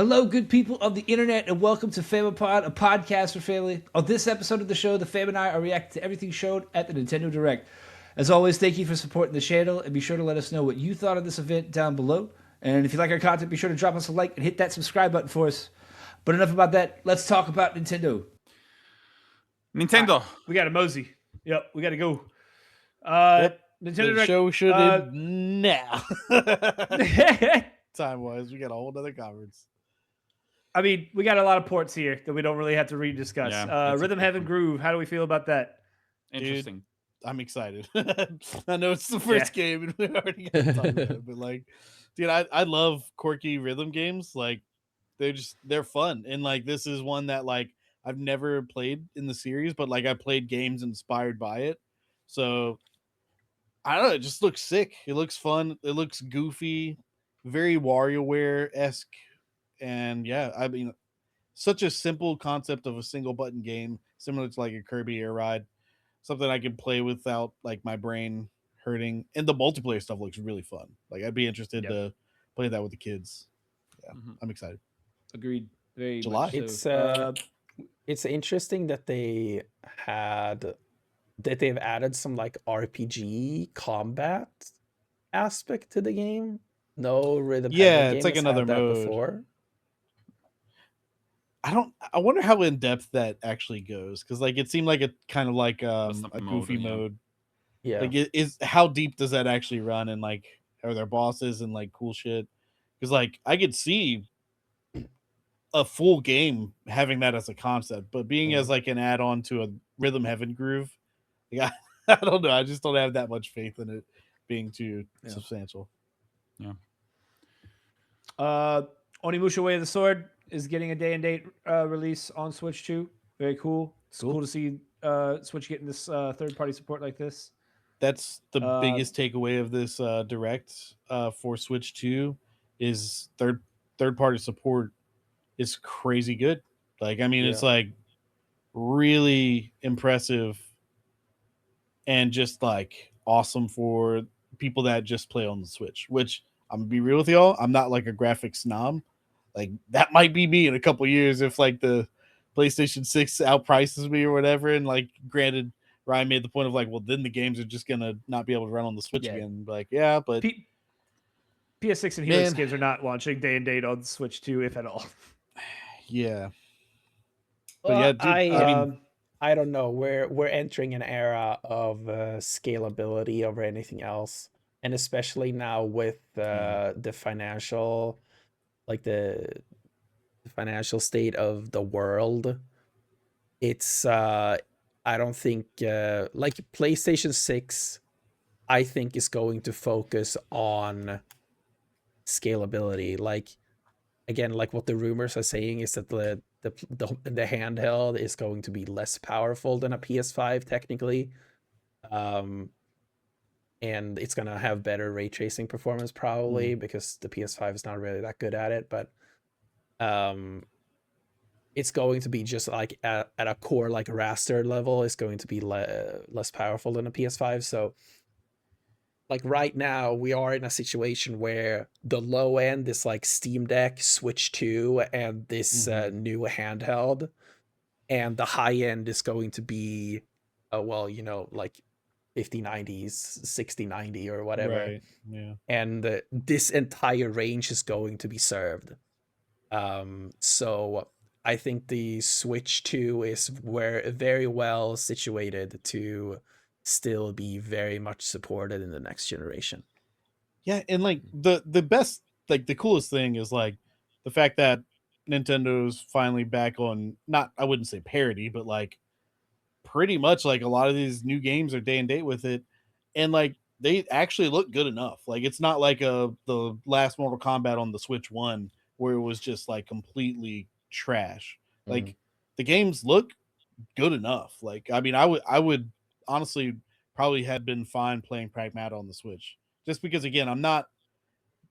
Hello, good people of the internet, and welcome to Famipod, a podcast for family. On this episode of the show, the fam and I are reacting to everything showed at the Nintendo Direct. As always, thank you for supporting the channel, and be sure to let us know what you thought of this event down below. And if you like our content, be sure to drop us a like and hit that subscribe button for us. But enough about that. Let's talk about Nintendo. Nintendo. We got a mosey. Yep, we got to go. Yep. Nintendo The Direct. show should end now. Time wise, we got a whole other conference. I mean, we got a lot of ports here that we don't really have to rediscuss. Yeah, Rhythm Heaven Groove. How do we feel about that? Interesting. Dude, I'm excited. I know it's the first game and we already got to talk about it, but like, dude, I love quirky rhythm games. Like, they're fun, and like this is one that like I've never played in the series, but like I played games inspired by it. So I don't know. It just looks sick. It looks fun. It looks goofy, very WarioWare-esque. And yeah, I mean, such a simple concept of a single button game, similar to like a Kirby Air Ride, something I can play without like my brain hurting. And the multiplayer stuff looks really fun. Like I'd be interested to play that with the kids. Yeah, I'm excited. Agreed. Very July. much so. It's interesting that they've added some like RPG combat aspect to the game. No rhythm. Yeah, game it's like has another had that mode. before. I wonder how in depth that actually goes, because like it seemed like a kind of like a goofy mode. Yeah. Like is how deep does that actually run, and like are there bosses and like cool shit? Because like I could see a full game having that as a concept, but being as like an add-on to a Rhythm Heaven Groove, like, I don't know. I just don't have that much faith in it being too substantial. Yeah. Onimusha Way of the Sword is getting a day and date release on Switch 2. Very cool. It's cool to see Switch getting this third-party support like this. That's the biggest takeaway of this direct for Switch 2 is third-party support is crazy good. Like, I mean, it's like really impressive and just like awesome for people that just play on the Switch, which I'm gonna be real with y'all, I'm not like a graphics snob. Like that might be me in a couple years if like the PlayStation 6 outprices me or whatever. And like, granted, Ryan made the point of like, well, then the games are just gonna not be able to run on the Switch again. Like, yeah, but PS6 and Helix games are not launching day and date on Switch 2, if at all. Yeah. But yeah, dude, I mean, I don't know. We're entering an era of scalability over anything else, and especially now with the financial, like the financial state of the world. It's I don't think like PlayStation 6, I think is going to focus on scalability. Like again, like what the rumors are saying is that the handheld is going to be less powerful than a PS5 technically, and it's gonna have better ray tracing performance probably because the PS5 is not really that good at it. But it's going to be just like at a core like raster level, it's going to be less powerful than a PS5. So like right now we are in a situation where the low end is like Steam Deck, Switch 2, and this new handheld, and the high end is going to be well, you know, like 5090s, 6090 or whatever. Right. Yeah. And this entire range is going to be served. So I think the Switch 2 is very well situated to still be very much supported in the next generation. Yeah, and like the best, like the coolest thing is like the fact that Nintendo's finally back on, not, I wouldn't say parody, but like pretty much like a lot of these new games are day and date with it, and like they actually look good enough. Like it's not like the last Mortal Kombat on the Switch 1 where it was just like completely trash. Like the games look good enough. Like I mean, I would honestly probably have been fine playing Pragmata on the Switch, just because again, I'm not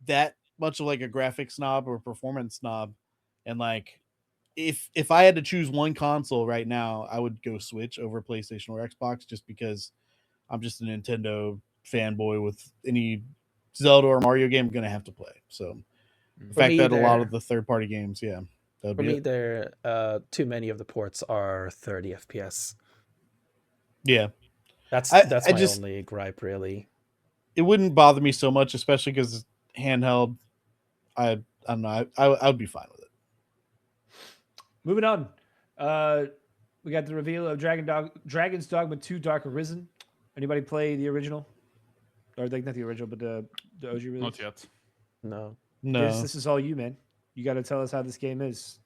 that much of like a graphic snob or performance snob, and like if I had to choose one console right now, I would go Switch over PlayStation or Xbox, just because I'm just a Nintendo fanboy. With any Zelda or Mario game I'm gonna have to play. So The For fact me, that a lot they're- of the third-party games, yeah, that would For be me, it. there too many of the ports are 30 FPS. Yeah, That's I my just only gripe, really. it wouldn't bother me so much, especially because handheld. I don't know. I would be fine with it. Moving on. We got the reveal of Dragon's Dogma 2 Dark Arisen. Anybody play the original? Or like not the original, but the OG release? Not yet. No. No, This is all you, man. You got to tell us how this game is.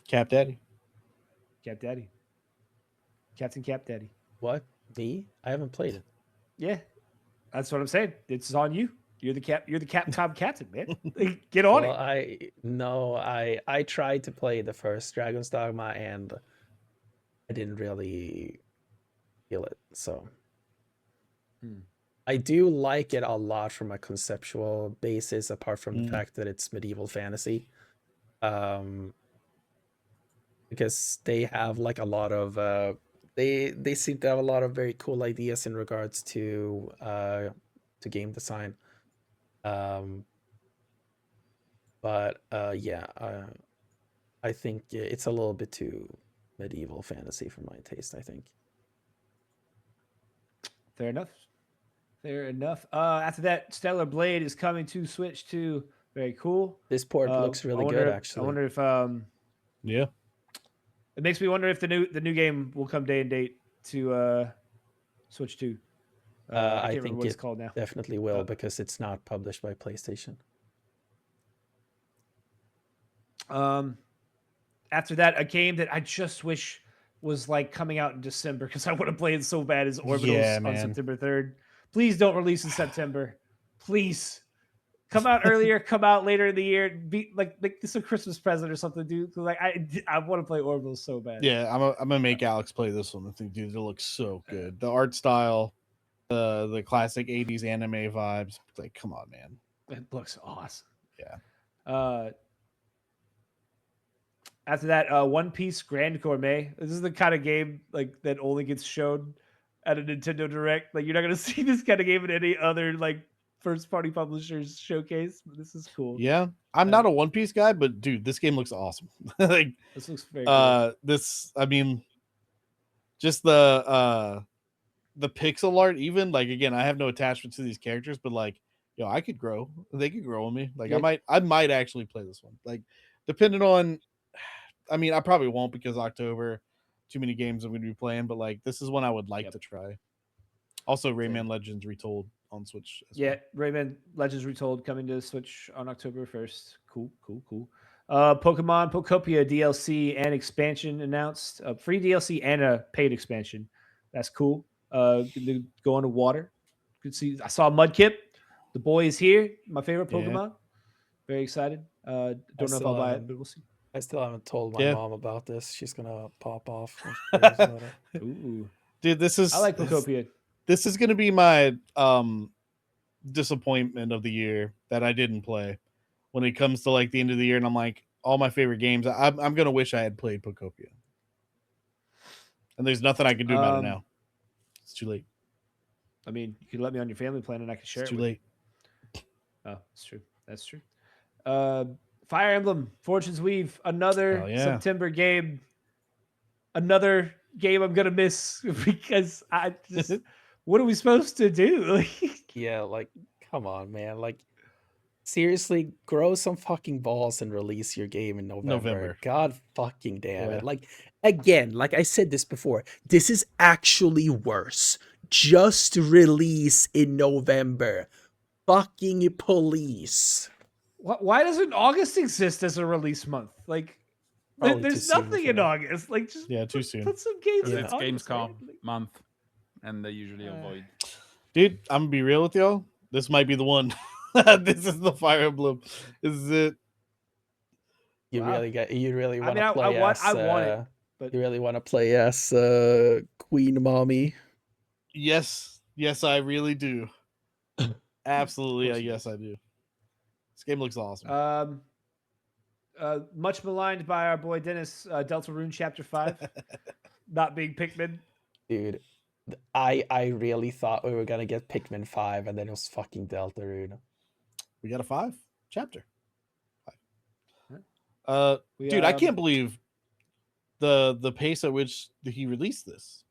Cap Daddy. Cap Daddy. Captain Cap Daddy. What? Me? I haven't played it. Yeah. That's what I'm saying. It's on you. You're the Capcom captain, man. Get on Well, it. I tried to play the first Dragon's Dogma and I didn't really feel it. So I do like it a lot from a conceptual basis, apart from the fact that it's medieval fantasy. Because they have like a lot of they seem to have a lot of very cool ideas in regards to game design. But yeah, I think it's a little bit too medieval fantasy for my taste, I think. Fair enough. After that, Stellar Blade is coming to Switch 2. Very cool. This port looks really good, actually. I wonder if Yeah. it makes me wonder if the new game will come day and date to Switch 2. I can't remember think what it's called now. Definitely will, because it's not published by PlayStation. After that, a game that I just wish was like coming out in December because I want to play it so bad is Orbitals on September 3rd. Please don't release in September. Please. Come out earlier, come out later in the year. Be like this is a Christmas present or something, dude. Like I want to play Orbitals so bad. Yeah, I'm gonna make Alex play this one. I think, dude, it looks so good. The art style, the classic '80s anime vibes. It's like, come on, man. It looks awesome. Yeah. After that, One Piece Grand Gourmet. This is the kind of game like that only gets shown at a Nintendo Direct. Like you're not gonna see this kind of game in any other like first party publishers showcase. But this is cool. Yeah, I'm not a One Piece guy, but dude, this game looks awesome. Like this looks very cool. This, I mean, just the pixel art, even like again, I have no attachment to these characters, but like, yo, I could grow. They could grow on me. Like Yeah. I might actually play this one. Like, depending on, I mean, I probably won't because October, too many games I'm going to be playing. But like, this is one I would like to try. Also, Rayman Legends Retold on Switch. Yeah, Rayman Legends Retold coming to Switch on October 1st. Cool. Pokemon Pokopia DLC and expansion announced. Free DLC and a paid expansion. That's cool. Go on to water. Good to see. I saw Mudkip. The boy is here. My favorite Pokemon. Very excited. Don't know if I'll buy it, but we'll see. I still haven't told my mom about this. She's gonna pop off. Ooh. Dude, I like Pokopia. This is gonna be my disappointment of the year that I didn't play. When it comes to like the end of the year, and I'm like, all my favorite games, I'm gonna wish I had played Pokopia. And there's nothing I can do about it now. It's too late. I mean, you could let me on your family plan, and I could share It's it. too late. Oh, that's true. That's true. Fire Emblem Fortune's Weave, another September game. Another game I'm gonna miss because I just. What are we supposed to do? Yeah, like, come on, man. Like, seriously, grow some fucking balls and release your game in November. God fucking damn it. Like, again, like I said this before, this is actually worse. Just release in November. Fucking police. Why doesn't August exist as a release month? Like, there's nothing in August. Like, just too soon. Put some games in It's August. Gamescom month, and they usually avoid. Dude, I'm gonna be real with y'all. This might be the one. This is the Fire Emblem. This is it. You really want to I play want it, but you really want to play as Queen Mommy. Yes, I really do. Absolutely, yes, I do. This game looks awesome. Much maligned by our boy Dennis, Deltarune Chapter 5, not being Pikmin. Dude, I really thought we were gonna get Pikmin 5, and then it was fucking Deltarune. We got a 5. chapter. We, Dude, I can't believe the pace at which he released this.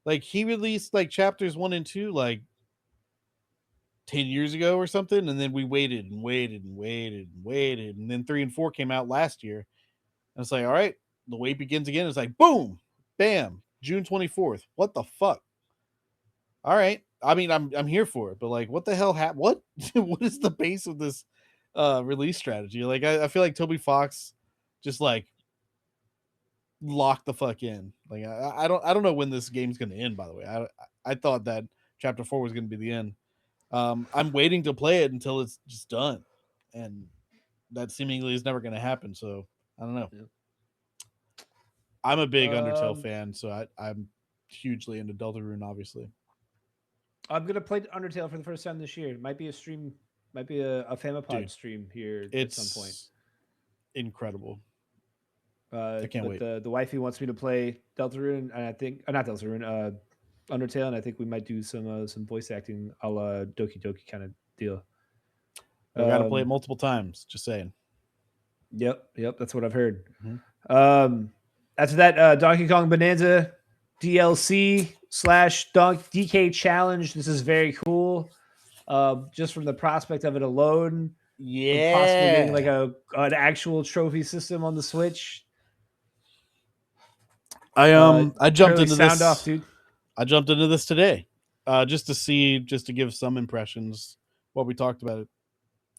Like, he released like chapters 1 and 2 like 10 years ago or something, and then we waited and waited and waited and waited, and then 3 and 4 came out last year. And it's like, all right, the wait begins again. It's like, boom, bam, June 24th. What the fuck? All right. I mean, I'm here for it, but like, what the hell happened? What what is the base of this release strategy? Like, I feel like Toby Fox just like locked the fuck in. Like, I don't know when this game's gonna end. By the way, I thought that chapter 4 was gonna be the end. I'm waiting to play it until it's just done, and that seemingly is never gonna happen. So I don't know. Yeah. I'm a big Undertale fan, so I'm hugely into Deltarune, obviously. I'm gonna play Undertale for the first time this year. It might be a stream, might be a Famipod stream here at some point. Incredible. I can't wait. The wifey wants me to play Deltarune, and I think not Deltarune, Undertale, and I think we might do some voice acting a la Doki Doki kind of deal. I gotta play it multiple times. Just saying. Yep, that's what I've heard. Mm-hmm. After that, Donkey Kong Bonanza DLC / DK challenge. This is very cool. Just from the prospect of it alone. Yeah, possibly getting like an actual trophy system on the Switch. I jumped into this. Sound off, dude. I jumped into this today, just to give some impressions. What we talked about it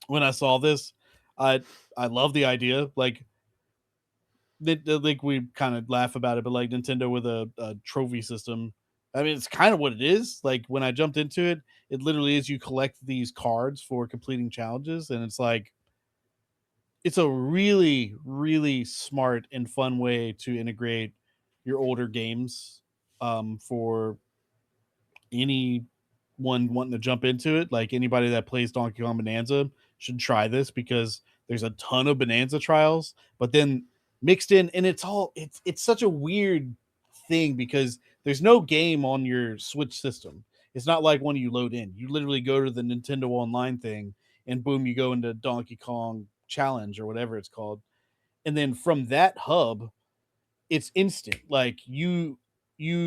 when I saw this, I love the idea. Like we kind of laugh about it, but like Nintendo with a trophy system. I mean, it's kind of what it is. Like when I jumped into it, it literally is you collect these cards for completing challenges, and it's like it's a really, really smart and fun way to integrate your older games for anyone wanting to jump into it. Like anybody that plays Donkey Kong Bonanza should try this because there's a ton of Bonanza trials, but then mixed in, and it's such a weird thing because there's no game on your Switch system. It's not like one you load in. You literally go to the Nintendo Online thing and boom, you go into Donkey Kong Challenge or whatever it's called. And then from that hub, it's instant. Like you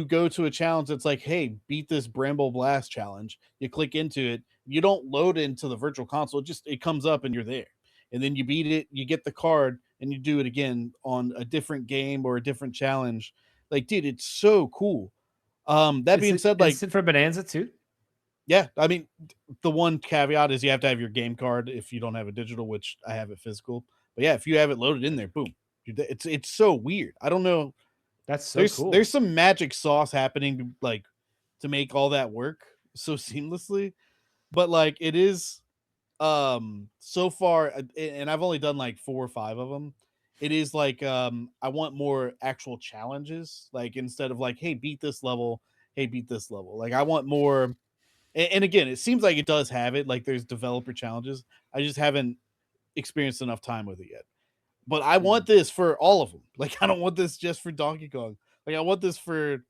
go to a challenge that's like, hey, beat this Bramble Blast challenge. You click into it. You don't load into the virtual console. It comes up and you're there. And then you beat it, you get the card, and you do it again on a different game or a different challenge. Like, dude, it's so cool. That being said, like, is it for Bonanza too? Yeah, I mean, the one caveat is you have to have your game card if you don't have a digital, which I have it physical. But yeah, if you have it loaded in there, boom. It's so weird. I don't know. That's so cool. There's some magic sauce happening like to make all that work so seamlessly. But like it is so far, and I've only done like 4 or 5 of them. It is like I want more actual challenges. Like instead of like, hey, beat this level, hey, beat this level. Like I want more. And again, it seems like it does have it. Like there's developer challenges. I just haven't experienced enough time with it yet. But I want this for all of them. Like I don't want this just for Donkey Kong. Like I want this for.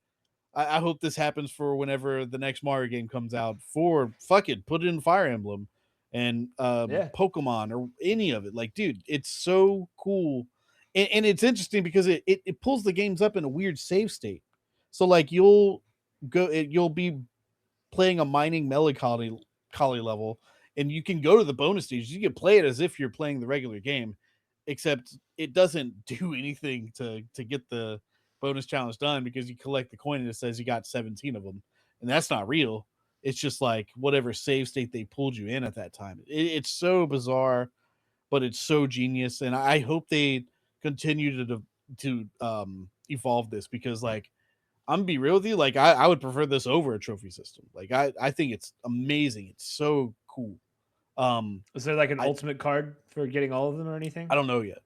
I hope this happens for whenever the next Mario game comes out. For fuck it, put it in Fire Emblem and Pokemon or any of it. Like, dude, it's so cool. And it's interesting because it pulls the games up in a weird save state. So like you'll be playing a mining melancholy level, and you can go to the bonus stages. You can play it as if you're playing the regular game, except it doesn't do anything to get the bonus challenge done because you collect the coin and it says you got 17 of them, and that's not real. It's just like whatever save state they pulled you in at that time. It's so bizarre, but it's so genius, and I hope they continue to evolve this because like I'm gonna be real with you, like I would prefer this over a trophy system. Like I think it's amazing. It's so cool. Is there like an ultimate card for getting all of them or anything? I don't know yet.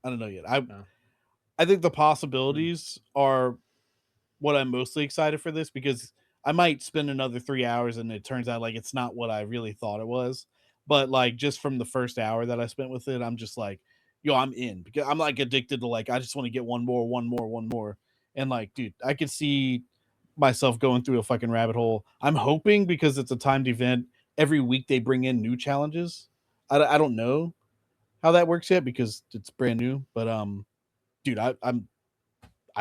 I think the possibilities are what I'm mostly excited for this because I might spend another 3 hours and it turns out like it's not what I really thought it was. But like just from the first hour that I spent with it, I'm just like, yo, I'm in because I'm like addicted to like I just want to get one more. And like, dude, I could see myself going through a fucking rabbit hole. I'm hoping because it's a timed event, every week they bring in new challenges. I don't know. how that works yet because it's brand new. But dude, I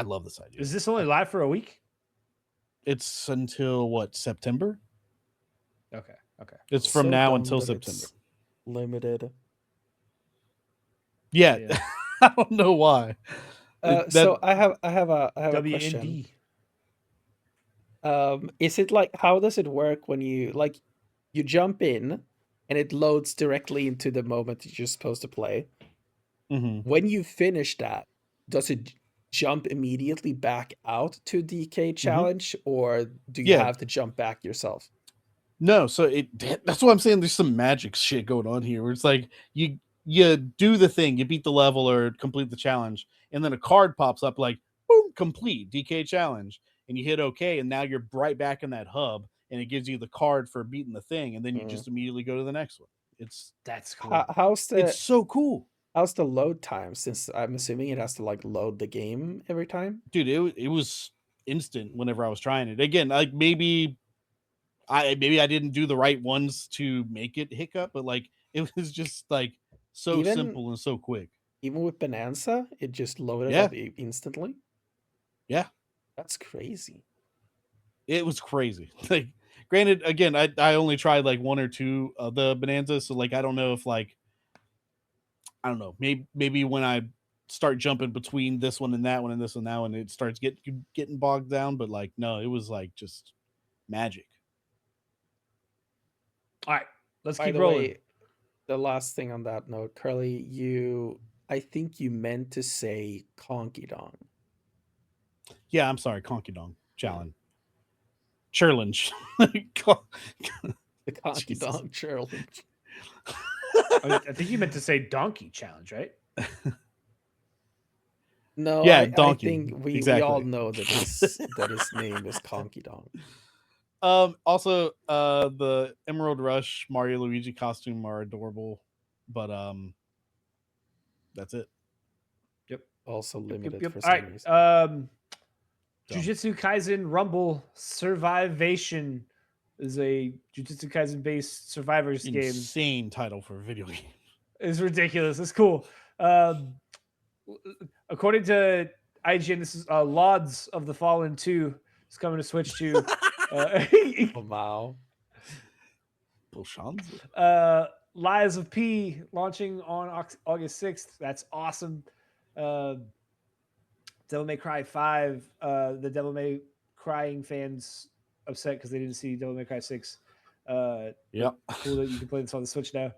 love this idea. Is this only live for a week? It's until what, September? Okay. It's So from now dumb until that September. it's limited. Yeah, Yeah. I don't know why. So I have a question. WND. Is it like, how does it work when you jump in and it loads directly into the moment that you're supposed to play? Mm-hmm. When you finish that, does it jump immediately back out to DK challenge, or do you have to jump back yourself? No, so that's what I'm saying. There's some magic shit going on here where it's like you do the thing, you beat the level or complete the challenge, and then a card pops up like boom, complete DK challenge, and you hit OK, and now you're right back in that hub, and it gives you the card for beating the thing, and then you just immediately go to the next one. That's cool. It's so cool. How's the load time? Since I'm assuming it has to like load the game every time. Dude, it was instant whenever I was trying it. Again, like maybe I didn't do the right ones to make it hiccup, but like it was just like so simple and so quick. Even with Bonanza, it just loaded Yeah. up instantly. Yeah, that's crazy. it was crazy. Like, granted, again, I only tried like one or two of the Bonanza, so like I don't know if like I don't know, maybe when I start jumping between this one and that one and this one and that one, it starts getting bogged down. But like no, it was like just magic. All right, let's By keep the rolling. way, the last thing on that note, Curly, I think you meant to say Conky Dong. Yeah, I'm sorry, Conky Dong challenge. Challenge. The Conky Dong challenge. I think you meant to say donkey challenge, right? No, Yeah, I donkey. think we Exactly. all know that his name is Conky Dong. Also, the Emerald Rush Mario Luigi costume are adorable, but that's it. Yep. Also limited Yep. for All some right. reason. Jujutsu Kaisen Rumble Survivation is a Jujutsu Kaisen based survivors game. Insane title for a video game. It's ridiculous. It's cool. According to IGN, this is Lauds of the Fallen 2 is coming to Switch 2. Oh, wow. Lies of P launching on August 6th. That's awesome. Devil May Cry 5. The Devil May Crying fans upset because they didn't see Devil May Cry 6. Yep. Cool that you can play this on the Switch now.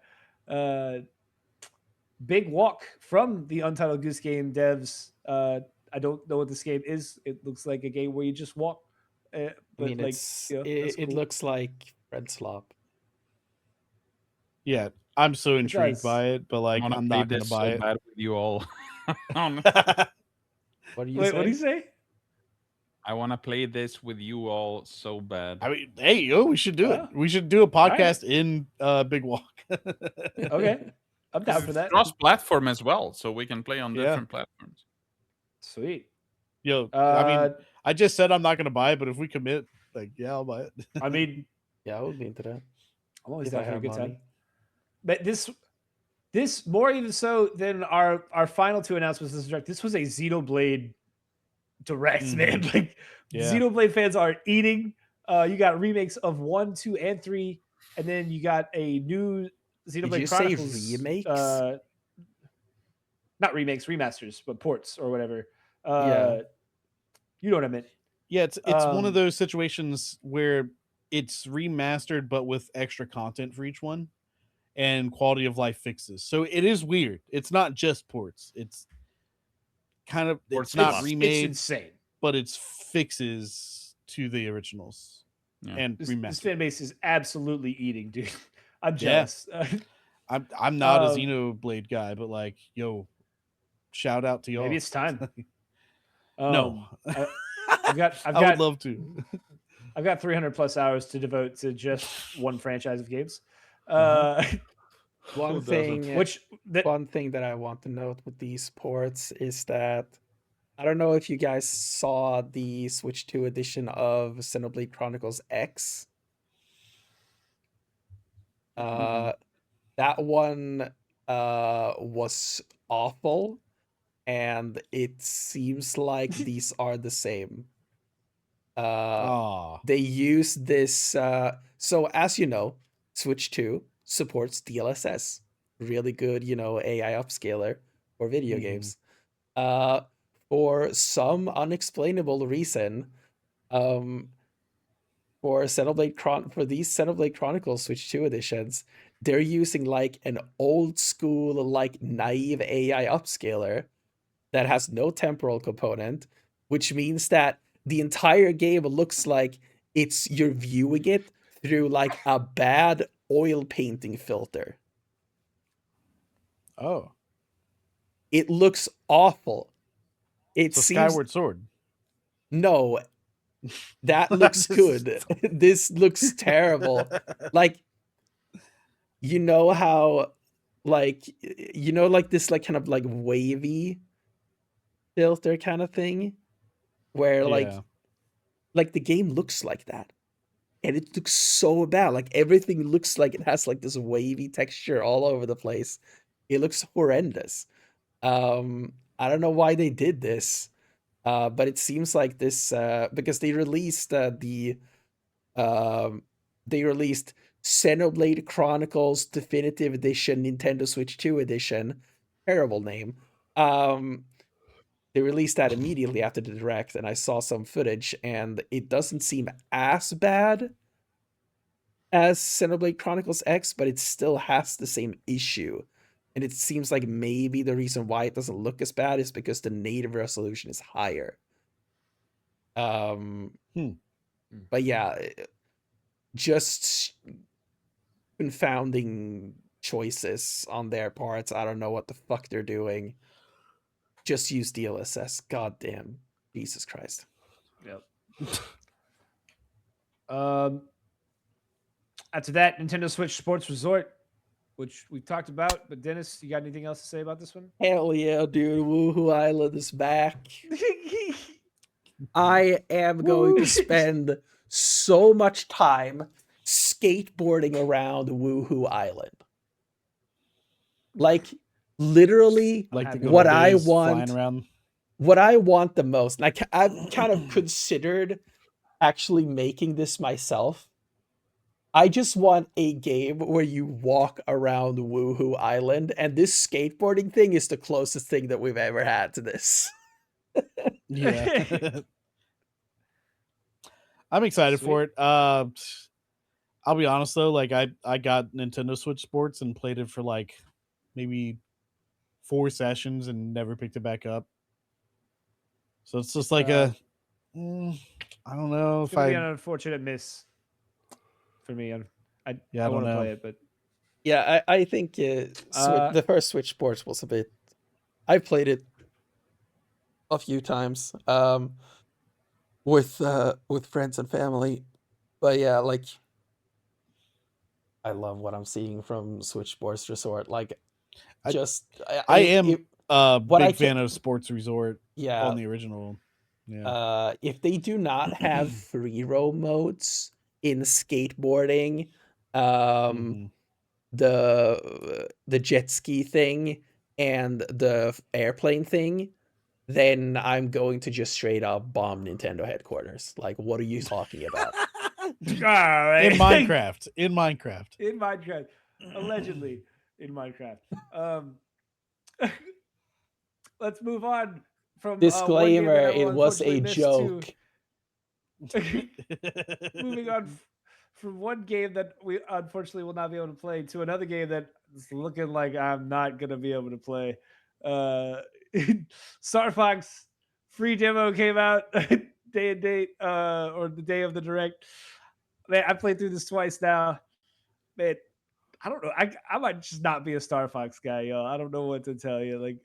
Big Walk from the Untitled Goose Game devs. I don't know what this game is. It looks like a game where you just walk. But I mean, like, it looks like Red Slop. Yeah, I'm so intrigued does. by it, but like I'm not going to buy it. Bad with you all. What do you Wait, say? what do you say? I want to play this with you all so bad. I mean, hey, we should do it. We should do a podcast in Big Walk. Okay. I'm down for that. Cross-platform as well, so we can play on different platforms. Sweet. Yo, I mean, I just said I'm not going to buy it, but if we commit, like, yeah, I'll buy it. I mean, yeah, I would be into that. I'm always down for a good time. But this more even so than our final two announcements this direct. This was a Xenoblade direct, man. Like Xenoblade fans are eating. You got remakes of 1, 2, and 3, and then you got a new Xenoblade Chronicles. Say remakes? Not remakes, remasters, but ports or whatever. Yeah. You know what I meant. Yeah, it's one of those situations where it's remastered but with extra content for each one and quality of life fixes. So it is weird. It's not just ports. It's kind of it's not remade. It's insane. But it's fixes to the originals. Yeah. And this fan base is absolutely eating, dude. I'm jealous. Yeah. I'm not a Xenoblade guy, but like, yo, shout out to y'all. Maybe it's time. No. I would love to. I've got 300 plus hours to devote to just one franchise of games. One thing that I want to note with these ports is that I don't know if you guys saw the Switch 2 edition of Xenoblade Chronicles X. That one was awful, and it seems like these are the same. They use this. So as you know, Switch 2 supports DLSS, really good, AI upscaler for video games. For some unexplainable reason, for these Xenoblade Chronicles Switch 2 editions, they're using like an old school, like naive AI upscaler that has no temporal component, which means that the entire game looks like you're viewing it through like a bad oil painting filter. Oh. It looks awful. It So seems Skyward Sword. No, that looks good. This looks terrible. Like, how like like this like kind of like wavy filter kind of thing where like the game looks like that. And it looks so bad. Like everything looks like it has like this wavy texture all over the place. It looks horrendous. I don't know why they did this. But it seems like this because they released they released Xenoblade Chronicles Definitive Edition Nintendo Switch 2 edition. Terrible name. They released that immediately after the direct, and I saw some footage, and it doesn't seem as bad as Xenoblade Chronicles X, but it still has the same issue. And it seems like maybe the reason why it doesn't look as bad is because the native resolution is higher. But yeah, just confounding choices on their parts. I don't know what the fuck they're doing. Just use DLSS. God damn. Jesus Christ. Yep. After that, Nintendo Switch Sports Resort, which we talked about. But Dennis, you got anything else to say about this one? Hell yeah, dude. Woohoo Island is back. I am going to spend so much time skateboarding around Woohoo Island. Like, literally, like what I want. Flying around. What I want the most, and I've kind of considered actually making this myself. I just want a game where you walk around Woohoo Island, and this skateboarding thing is the closest thing that we've ever had to this. Yeah. I'm excited for it. I'll be honest though, like I got Nintendo Switch Sports and played it for like maybe 4 sessions and never picked it back up. So it's just like I don't know if I be an unfortunate miss for me. I want to play it, but yeah, I think the first Switch Sports was a bit. I played it a few times with friends and family, but yeah, like I love what I'm seeing from Switch Sports Resort. Like, I am a big fan of Sports Resort. Yeah, on the original. Yeah. If they do not have free roam modes in skateboarding, the jet ski thing and the airplane thing, then I'm going to just straight up bomb Nintendo headquarters. Like, what are you talking about? All right. In Minecraft. Allegedly in Minecraft. Let's move on from disclaimer. It was a joke. Moving on from one game that we unfortunately will not be able to play to another game that is looking like I'm not gonna be able to play. Star Fox free demo came out day and date, or the day of the direct. Man, I played through this twice now. Man, I don't know. I might just not be a Star Fox guy, y'all. I don't know what to tell you. Like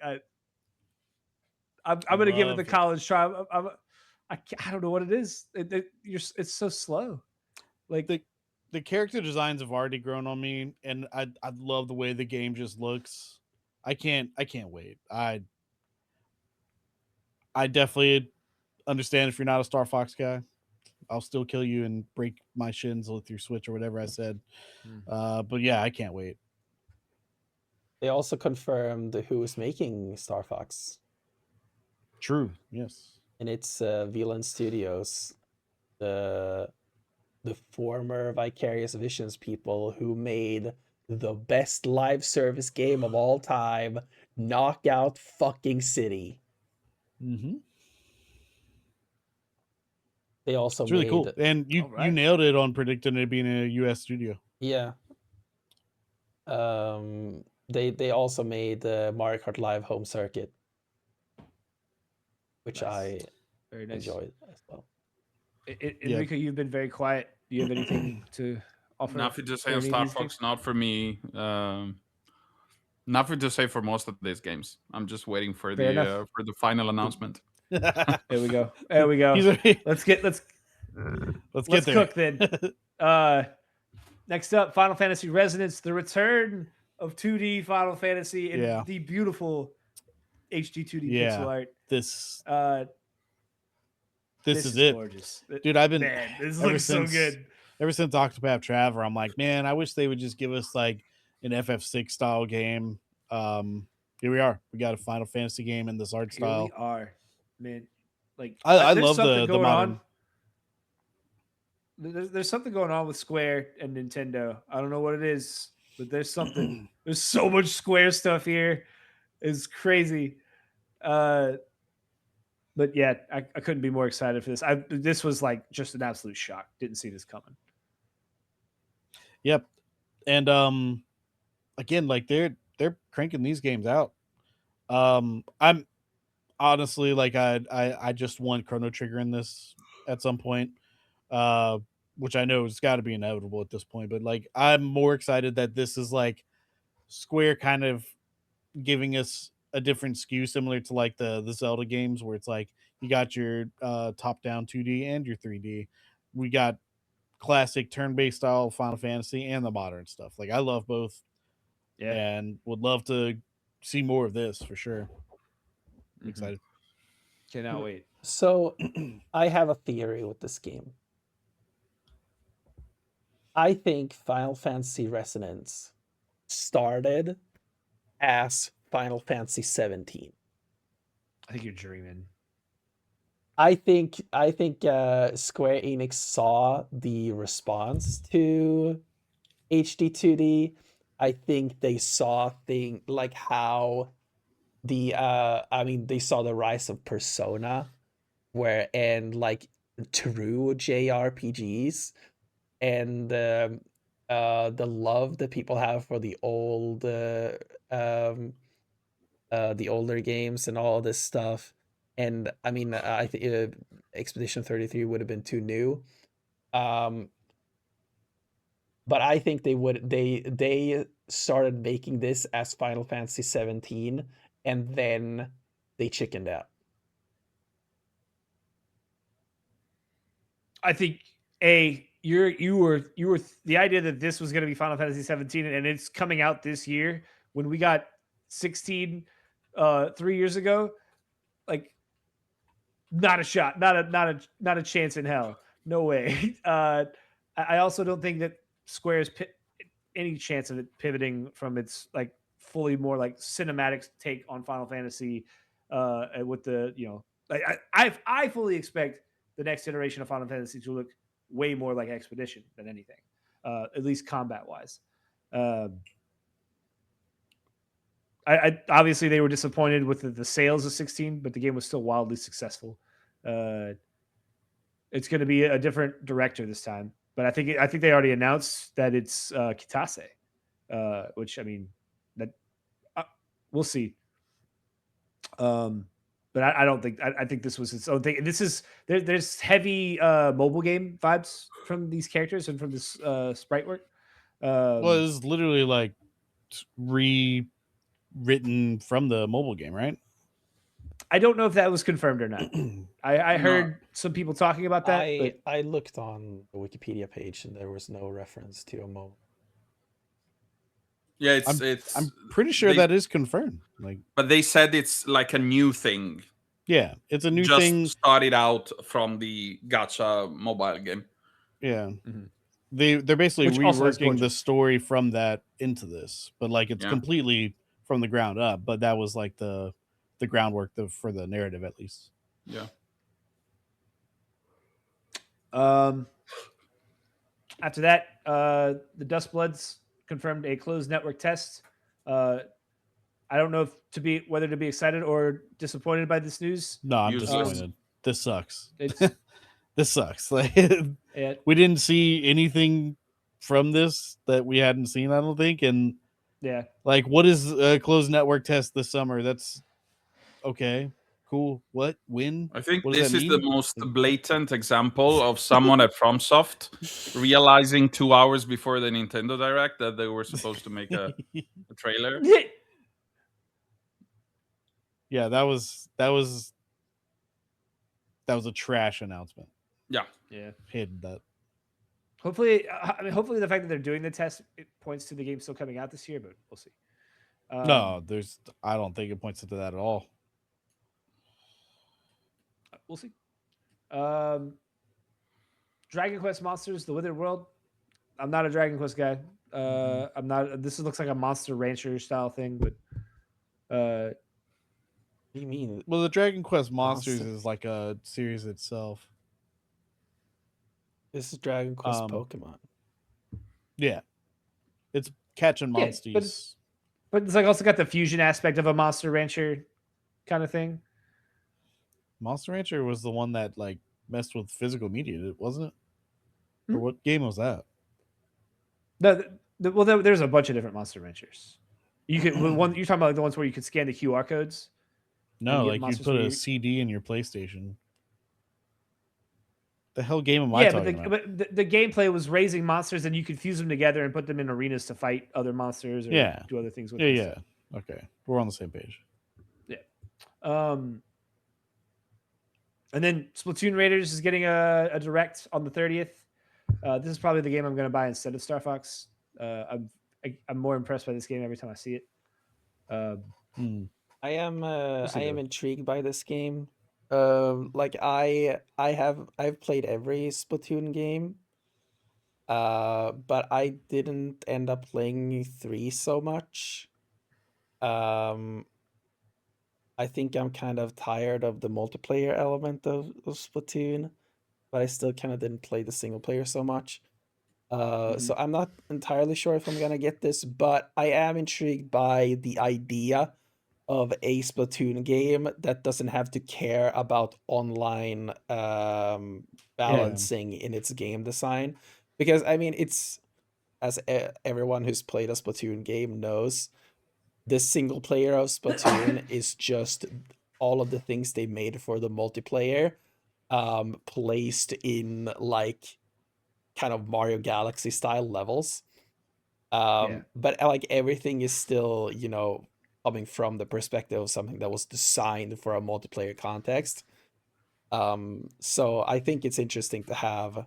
I'm gonna give it the college try. I don't know what it is. It's so slow. Like the character designs have already grown on me, and I love the way the game just looks. I can't wait. I definitely understand if you're not a Star Fox guy. I'll still kill you and break my shins with your Switch or whatever I said. But yeah, I can't wait. They also confirmed who is making Star Fox. True. Yes. And it's VLAN Studios, the former Vicarious Visions people who made the best live service game of all time, Knockout fucking City. Mm-hmm. They also It's really made, cool, and you nailed it on predicting it being a U.S. studio. Yeah. They also made the Mario Kart Live Home Circuit, which I very nice. enjoyed as well. Enrico, you've been very quiet. Do you have anything to offer? Nothing to say on Star Fox, not for me. Nothing to say for most of these games. I'm just waiting for the final announcement. There we go. There we go. Let's cook then. Next up, Final Fantasy Resonance, the return of 2D Final Fantasy and the beautiful HD 2D pixel art. This is it, gorgeous, dude. I've been this looks so good. Ever since Octopath Traveler, I'm like, man, I wish they would just give us like an FF6 style game. Here we are. We got a Final Fantasy game in this art style. Here we are, man. Like I love the modern. There's something going on with Square and Nintendo. I don't know what it is, but there's something. There's so much Square stuff here. It's crazy. But yeah, I couldn't be more excited for this. This was like just an absolute shock. Didn't see this coming. Yep. And again, like they're cranking these games out. I'm honestly like I just want Chrono Trigger in this at some point. Which I know has got to be inevitable at this point, but like I'm more excited that this is like Square kind of giving us a different SKU similar to like the Zelda games where it's like you got your top down 2D and your 3D. We got classic turn-based style Final Fantasy and the modern stuff. Like I love both. Yeah. And would love to see more of this for sure. I'm excited. Cannot wait. So I have a theory with this game. I think Final Fantasy Resonance started as Final Fantasy 17. I think you're dreaming. I think Square Enix saw the response to HD 2D. I think they saw things like how they saw the rise of Persona, and like true JRPGs, and the love that people have for the older games and all this stuff. And I mean, I think Expedition 33 would have been too new. But I think they started making this as Final Fantasy 17, and then they chickened out. I think you were the idea that this was going to be Final Fantasy 17 and it's coming out this year when we got 16 3 years ago, like not a shot, not a chance in hell. No way. I also don't think that Square's any chance of it pivoting from its like fully more like cinematic take on Final Fantasy with the, you know, like I fully expect the next iteration of Final Fantasy to look way more like Expedition than anything, at least combat wise. I obviously they were disappointed with the sales of 16, but the game was still wildly successful. It's going to be a different director this time, but I think they already announced that it's Kitase, which I mean that we'll see. But I don't think I think this was its own thing. This is there's heavy mobile game vibes from these characters and from this sprite work. Well, it's literally like rewritten from the mobile game, right? I don't know if that was confirmed or not. I heard some people talking about that. I looked on the Wikipedia page and there was no reference to a mobile. Yeah, I'm pretty sure that is confirmed. Like, but they said it's like a new thing. Yeah, it's a new just thing. Started out from the gacha mobile game. Yeah, they're basically reworking the story from that into this, but like it's completely from the ground up, but that was like the groundwork for the narrative, at least. Yeah. After that, the Dustbloods confirmed a closed network test. I don't know whether to be excited or disappointed by this news. No, I'm Useless. disappointed. This sucks. It's This sucks. Like it, we didn't see anything from this that we hadn't seen, I don't think. And yeah, like, what is a closed network test this summer? That's okay, cool. What? When? I think What does this that is the mean? most blatant example of someone at FromSoft realizing 2 hours before the Nintendo Direct that they were supposed to make a trailer. Yeah, that was a trash announcement. Yeah. Hated that. Hopefully, hopefully the fact that they're doing the test it points to the game still coming out this year, but we'll see. No, I don't think it points to that at all. We'll see. Dragon Quest Monsters: The Withered World. I'm not a Dragon Quest guy. I'm not. This looks like a Monster Rancher style thing, but what do you mean? Well, the Dragon Quest Monsters is like a series itself. This is Dragon Quest Pokemon. Yeah, it's catching monsters. But it's like also got the fusion aspect of a Monster Rancher kind of thing. Monster Rancher was the one that like messed with physical media, wasn't it? Or what game was that? Well, there's a bunch of different Monster Ranchers. You could one you're talking about like the ones where you could scan the QR codes. No, like you put a CD in your PlayStation. The hell game am I talking about? But the gameplay was raising monsters, and you could fuse them together and put them in arenas to fight other monsters or do other things with them. Yeah. Okay, we're on the same page. Yeah. And then Splatoon Raiders is getting a direct on the 30th. This is probably the game I'm going to buy instead of Star Fox. I'm more impressed by this game every time I see it. I am intrigued by this game. Like I've played every Splatoon game, but I didn't end up playing 3 so much. I think I'm kind of tired of the multiplayer element of Splatoon, but I still kind of didn't play the single player so much. So I'm not entirely sure if I'm gonna get this, but I am intrigued by the idea of a Splatoon game that doesn't have to care about online balancing in its game design. Because, I mean, it's, as everyone who's played a Splatoon game knows, the single player of Splatoon is just all of the things they made for the multiplayer placed in, like, kind of Mario Galaxy style levels. But, like, everything is still, you know, coming from the perspective of something that was designed for a multiplayer context. So I think it's interesting to have a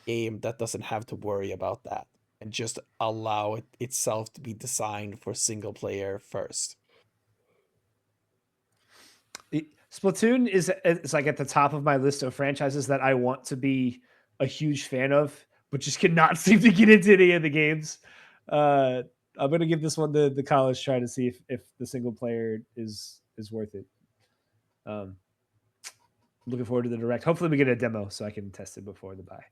game that doesn't have to worry about that and just allow it itself to be designed for single player first. Splatoon is like at the top of my list of franchises that I want to be a huge fan of, but just cannot seem to get into any of the games. I'm going to give this one the college try to see if the single player is worth it. Looking forward to the direct. Hopefully we get a demo so I can test it before the buy.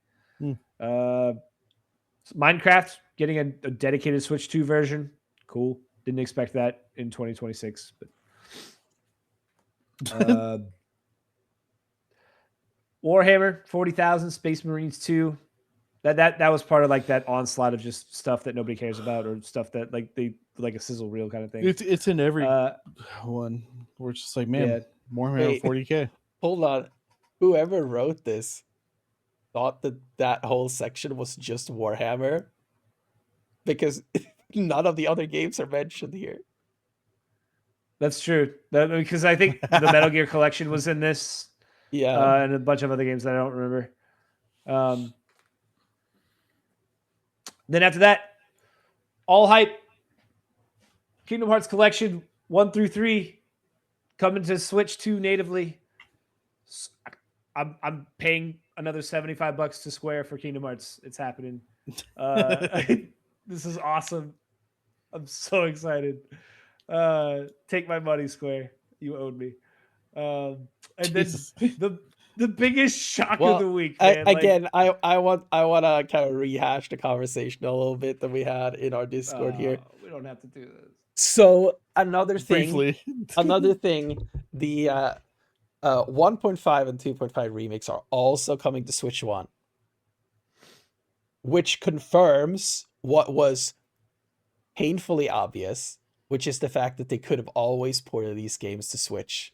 Minecraft getting a dedicated Switch 2 version. Cool. Didn't expect that in 2026, but Warhammer 40,000 Space Marines 2. That was part of like that onslaught of just stuff that nobody cares about or stuff that like they like a sizzle reel kind of thing. It's in every one. We're just like, man, more than 40K. Hold on. Whoever wrote this thought that whole section was just Warhammer, because none of the other games are mentioned here. That's true. Because I think the Metal Gear collection was in this. Yeah. And a bunch of other games that I don't remember. Then after that, all hype. Kingdom Hearts collection 1 through 3 coming to Switch 2 natively. I'm paying another $75 to Square for Kingdom Hearts. It's happening. This is awesome. I'm so excited. Take my money, Square. You owed me. And Jesus. then the biggest shock Well, of the week, man. again, I want to kind of rehash the conversation a little bit that we had in our Discord here. We don't have to do this. So another thing, Briefly. the 1.5 and 2.5 remakes are also coming to Switch 1, which confirms what was painfully obvious, which is the fact that they could have always ported these games to Switch,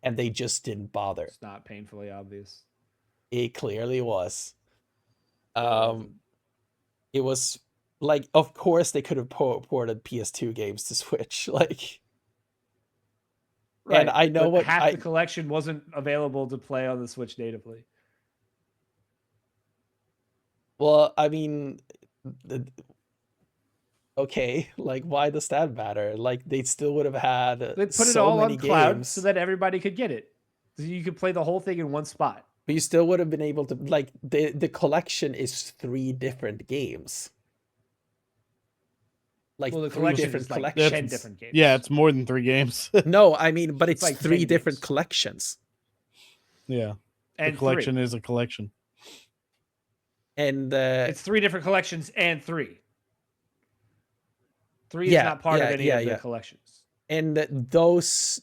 and they just didn't bother. It's not painfully obvious. It clearly was. It was like, of course they could have ported PS2 games to Switch, like. Right, and I know but half the collection wasn't available to play on the Switch natively. Well, I mean, okay, like why does that matter? Like they still would have had They put so it all many on cloud games, so that everybody could get it. So you could play the whole thing in one spot. but you still would have been able to, like, the collection is 3 different games. Like, Well, the 3 collection different is like collections. 10 different games. Yeah, it's more than 3 games. No, I mean, but it's like 3 10 different games. collections. Yeah. And the collection 3. is a collection. And it's 3 different collections and 3. 3 is Yeah, not part of yeah, any yeah, of the yeah. collections. and those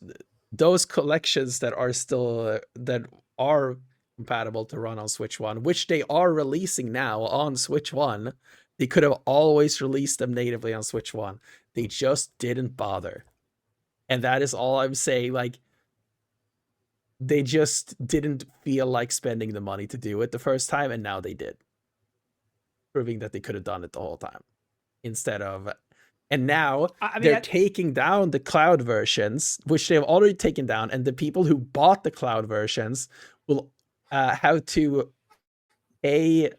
collections that are still that are compatible to run on Switch 1, which they are releasing now on Switch 1, they could have always released them natively on Switch 1. They just didn't bother. And that is all I'm saying. Like, they just didn't feel like spending the money to do it the first time, and now they did. Proving that they could have done it the whole time. Instead of... And now they're taking down the cloud versions, which they've already taken down, and the people who bought the cloud versions will have to pay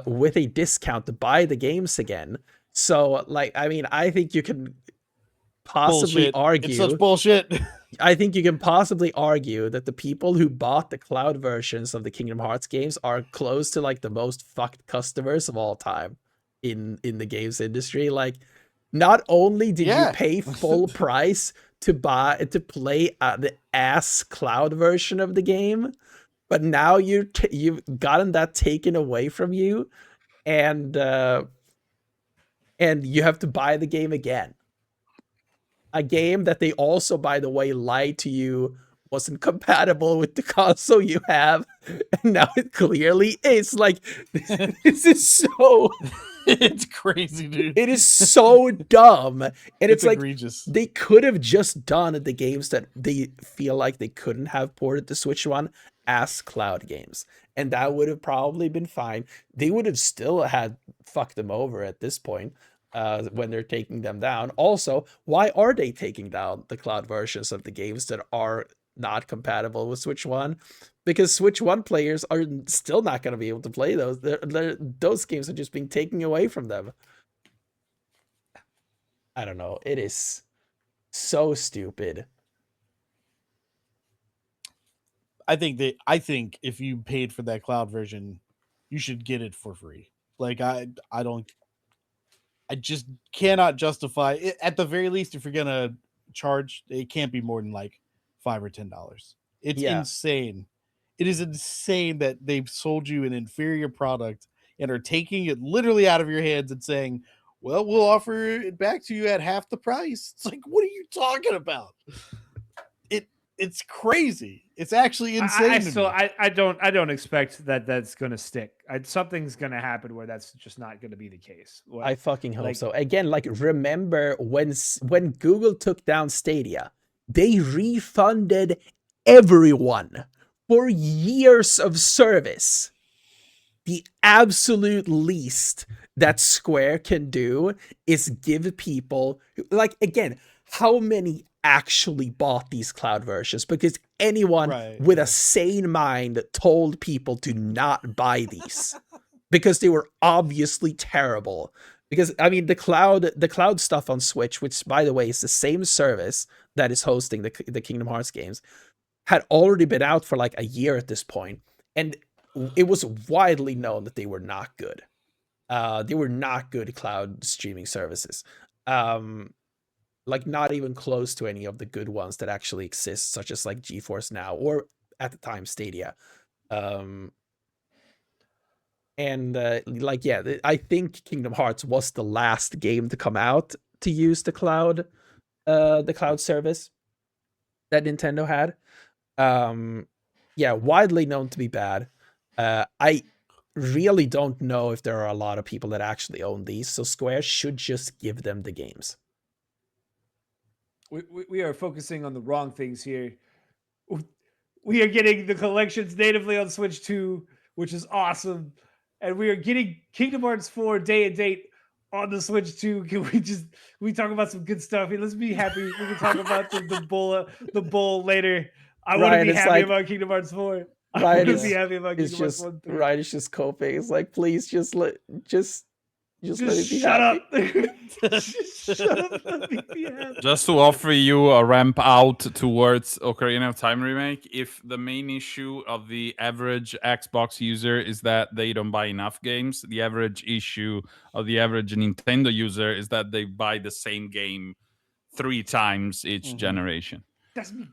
with a discount to buy the games again. So, like, I mean, I think you can possibly argue... It's such bullshit. I think you can possibly argue that the people who bought the cloud versions of the Kingdom Hearts games are close to, like, the most fucked customers of all time in the games industry. Like, not only did you pay full price to play the ass cloud version of the game, but now you've gotten that taken away from you, and you have to buy the game again. A game that they also, by the way, lied to you wasn't compatible with the console you have, and now it clearly is. Like, this is so... It's crazy, dude. It is so dumb. And it's like, egregious. They could have just done the games that they feel like they couldn't have ported to Switch 1 as cloud games. And that would have probably been fine. They would have still had fucked them over at this point when they're taking them down. Also, why are they taking down the cloud versions of the games that are not compatible with Switch 1? Because Switch 1 players are still not going to be able to play those. Those games are just being taken away from them. I don't know. It is so stupid. I think if you paid for that cloud version, you should get it for free. Like, I just cannot justify it. At the very least, if you're gonna charge, it can't be more than like $5 or $10. It's insane. It is insane that they've sold you an inferior product and are taking it literally out of your hands and saying, well, we'll offer it back to you at half the price. It's like, what are you talking about? It's crazy. It's actually insane. I don't expect that's gonna stick. Something's gonna happen where that's just not gonna be the case. I fucking hope so. Again, like, remember when Google took down Stadia, they refunded everyone for years of service. The absolute least that Square can do is give people, like, again, how many actually bought these cloud versions? Because anyone with a sane mind told people to not buy these because they were obviously terrible. Because, I mean, the cloud stuff on Switch, which, by the way, is the same service that is hosting the Kingdom Hearts games, had already been out for like a year at this point, and it was widely known that they were not good. They were not good cloud streaming services. like not even close to any of the good ones that actually exist, such as like GeForce Now or at the time Stadia. I think Kingdom Hearts was the last game to come out to use the cloud service that Nintendo had. Widely known to be bad. I really don't know if there are a lot of people that actually own these, so Square should just give them the games. We are focusing on the wrong things here. We are getting the collections natively on Switch 2, which is awesome. And we are getting Kingdom Hearts 4 day and date on the Switch 2. Can we talk about some good stuff? Let's be happy. We can talk about the bull later. I want to be happy about Kingdom Hearts 4. I want to be happy about Kingdom Hearts 1. Ryan is just coping. It's like, please just let me be shut happy. Up. Shut up. Let me be happy. Just to offer you a ramp out towards Ocarina of Time remake, if the main issue of the average Xbox user is that they don't buy enough games, the average issue of the average Nintendo user is that they buy the same game 3 times each generation. That's me.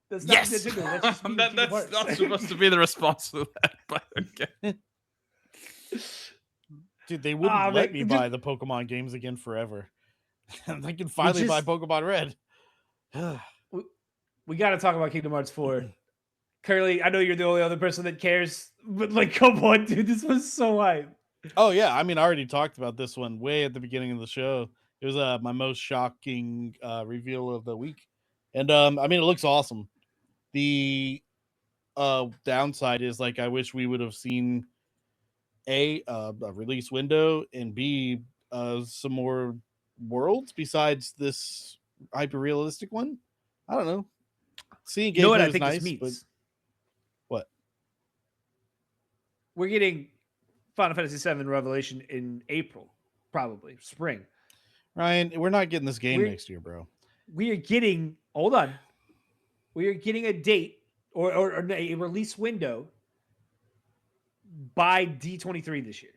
That's not yes! Nintendo. That's not supposed to be the response to that, but okay. Dude, they wouldn't let me buy the Pokemon games again forever. I can finally buy Pokemon Red. We got to talk about Kingdom Hearts 4. Curly, I know you're the only other person that cares, but like, come on, dude, this was so hype. Oh yeah, I mean, I already talked about this one way at the beginning of the show. It was my most shocking reveal of the week, and I mean, it looks awesome. The downside is like I wish we would have seen a release window and B some more worlds besides this hyper realistic one. I don't know. Seeing gameplay what I was think nice, this means? but what? We're getting Final Fantasy VII Revelation in April, probably spring. Ryan, we're not getting this game next year, bro. We are getting. Hold on. We are getting a date or a release window by D23 this year.